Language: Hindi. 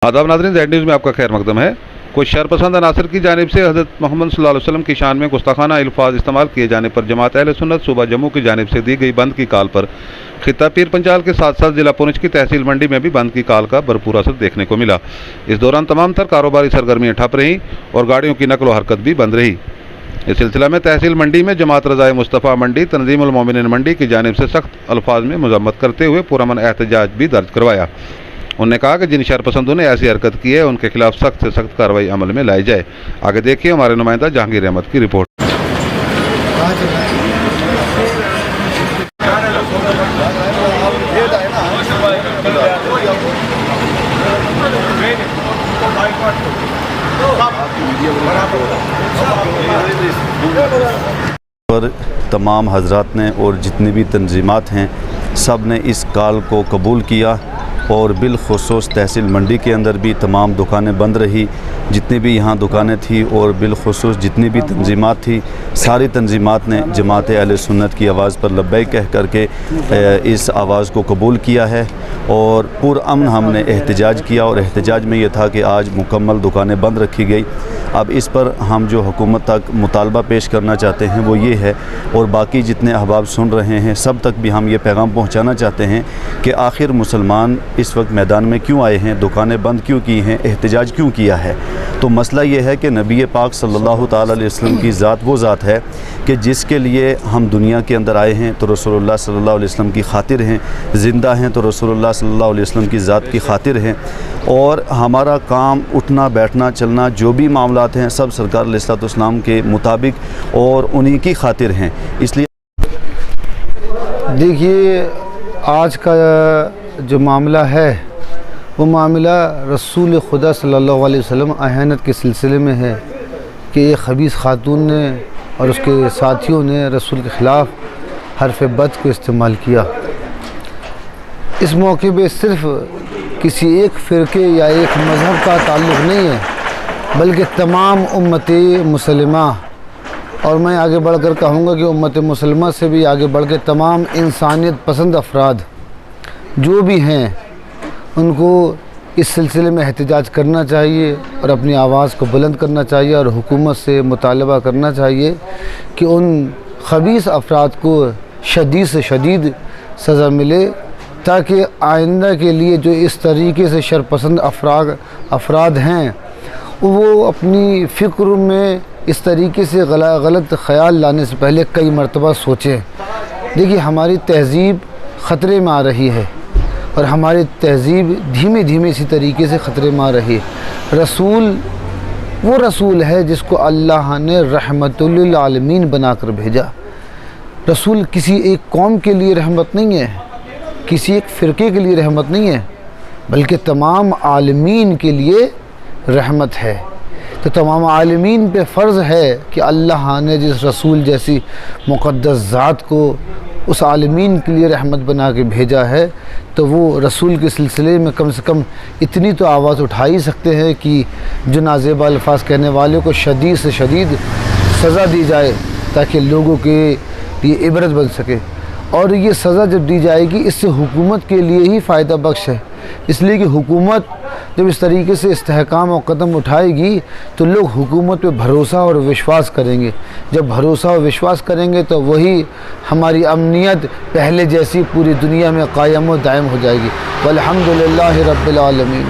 आदाब नाज़रीन, ज़ेड न्यूज़ में आपका खैर मकदम है। कुछ शरपसंद अनासर की जानिब से हज़रत मोहम्मद सल्लल्लाहु अलैहि वसल्लम की शान में गुस्ताखाना अल्फाज इस्तेमाल किए जाने पर जमात अहले सुन्नत सूबा जम्मू की जानिब से दी गई बंद की कॉल पर खित्ता पीर पंचाल के साथ साथ जिला पुंछ की तहसील मंडी में भी बंद की कॉल का भरपूर असर देखने को मिला। इस दौरान तमाम तर कारोबारी सरगर्मियाँ ठप रहीं और गाड़ियों की नकलो हरकत भी बंद रही। इस सिलसिला में तहसील मंडी में जमात रज़ाए मुस्तफ़ा मंडी तंजीमुल मोमिनीन मंडी की जानिब से सख्त अल्फाज में मजम्मत करते हुए पुरअमन एहतजाज भी दर्ज करवाया। उन्होंने कहा कि जिन शरपसंदों ने ऐसी हरकत की है उनके खिलाफ सख्त से सख्त कार्रवाई अमल में लाई जाए। आगे देखिए हमारे नुमाइंदा जहांगीर अहमद की रिपोर्ट। पर तमाम हजरात ने और जितनी भी तंजीमात हैं सब ने इस कॉल को कबूल किया और बिलखुसूस तहसील मंडी के अंदर भी तमाम दुकानें बंद रही। जितनी भी यहाँ दुकानें थी और बिलखुसूस जितनी भी तंजीमात थी सारी तंजीमात ने जमात अहले सुन्नत की आवाज़ पर लब्बैक कह करके इस आवाज़ को कबूल किया है और पुरअमन हमने एहतजाज किया। और एहतजाज में ये था कि आज मुकम्मल दुकानें बंद रखी गई। अब इस पर हम जो हुकूमत तक मुतालबा पेश करना चाहते हैं वो ये है, और बाकी जितने अहबाब सुन रहे हैं सब तक भी हम ये पैगाम पहुँचाना चाहते हैं कि आखिर मुसलमान इस वक्त मैदान में क्यों आए हैं, दुकानें बंद क्यों की हैं, एहतजाज क्यों किया है। तो मसला ये है कि नबी पाक सल्लल्लाहु ताला अलैहि वसल्लम की ज़ात वो ज़ात है कि जिसके लिए हम दुनिया के अंदर आए हैं तो रसूलुल्लाह सल्लल्लाहु अलैहि वसल्लम की खातिर हैं, ज़िंदा हैं तो रसूलुल्लाह सल्लल्लाहु अलैहि वसल्लम की ज़ात की खातिर हैं, और हमारा काम उठना बैठना चलना जो भी मामलात हैं सब सरकार अलैहिस्सलाम के मुताबिक और उन्हीं की खातिर हैं। इसलिए देखिए आज का जो मामला है वो मामला रसूल खुदा सल्लल्लाहु अलैहि वसल्लम अहनत के सिलसिले में है कि एक खबीस खातून ने और उसके साथियों ने रसूल के ख़िलाफ़ हरफ बद को इस्तेमाल किया। इस मौके पे सिर्फ़ किसी एक फ़िरके या एक मज़हब का ताल्लुक़ नहीं है बल्कि तमाम उम्मत मुसलिमा, और मैं आगे बढ़ कर कहूँगा कि उम्मत मुसलिमा से भी आगे बढ़ के तमाम इंसानियत पसंद अफराद जो भी हैं उनको इस सिलसिले में एहतजाज करना चाहिए और अपनी आवाज़ को बुलंद करना चाहिए और हुकूमत से मुतालबा करना चाहिए कि उन खबीस अफराद को शदीद से शदीद सज़ा मिले, ताकि आइंदा के लिए जो इस तरीके से शरपसंद अफराद हैं वो अपनी फ़िक्र में इस तरीके से गलत ख़याल लाने से पहले कई मरतबा सोचें। देखिए हमारी तहज़ीब ख़तरे में आ रही है और हमारी तहज़ीब धीमे धीमे इसी तरीके से ख़तरे में आ रही है। रसूल वो रसूल है जिसको अल्लाह ने रहमतुल लिल आलमीन बनाकर भेजा। रसूल किसी एक कौम के लिए रहमत नहीं है, किसी एक फ़िरके के लिए रहमत नहीं है, बल्कि तमाम आलमीन के लिए रहमत है। तो तमाम आलमीन पे फ़र्ज़ है कि अल्लाह ने जिस रसूल जैसी मुक़द्दस ज़ात को उस आलमीन के लिए रहमत बना के भेजा है तो वो रसूल के सिलसिले में कम से कम इतनी तो आवाज़ उठा ही सकते हैं कि जो नाज़ेबा अल्फाज कहने वाले को शदीद से शदीद सज़ा दी जाए ताकि लोगों के लिए इबरत बन सके। और ये सज़ा जब दी जाएगी इससे हुकूमत के लिए ही फ़ायदा बख्श है, इसलिए कि हुकूमत जब इस तरीके से इस्तेहकाम और कदम उठाएगी तो लोग हुकूमत पे भरोसा और विश्वास करेंगे। जब भरोसा और विश्वास करेंगे तो वही हमारी अमनियत पहले जैसी पूरी दुनिया में कायम व दायम हो जाएगी। वल्हम्दुलिल्लाहि रब्बिल आलमीन।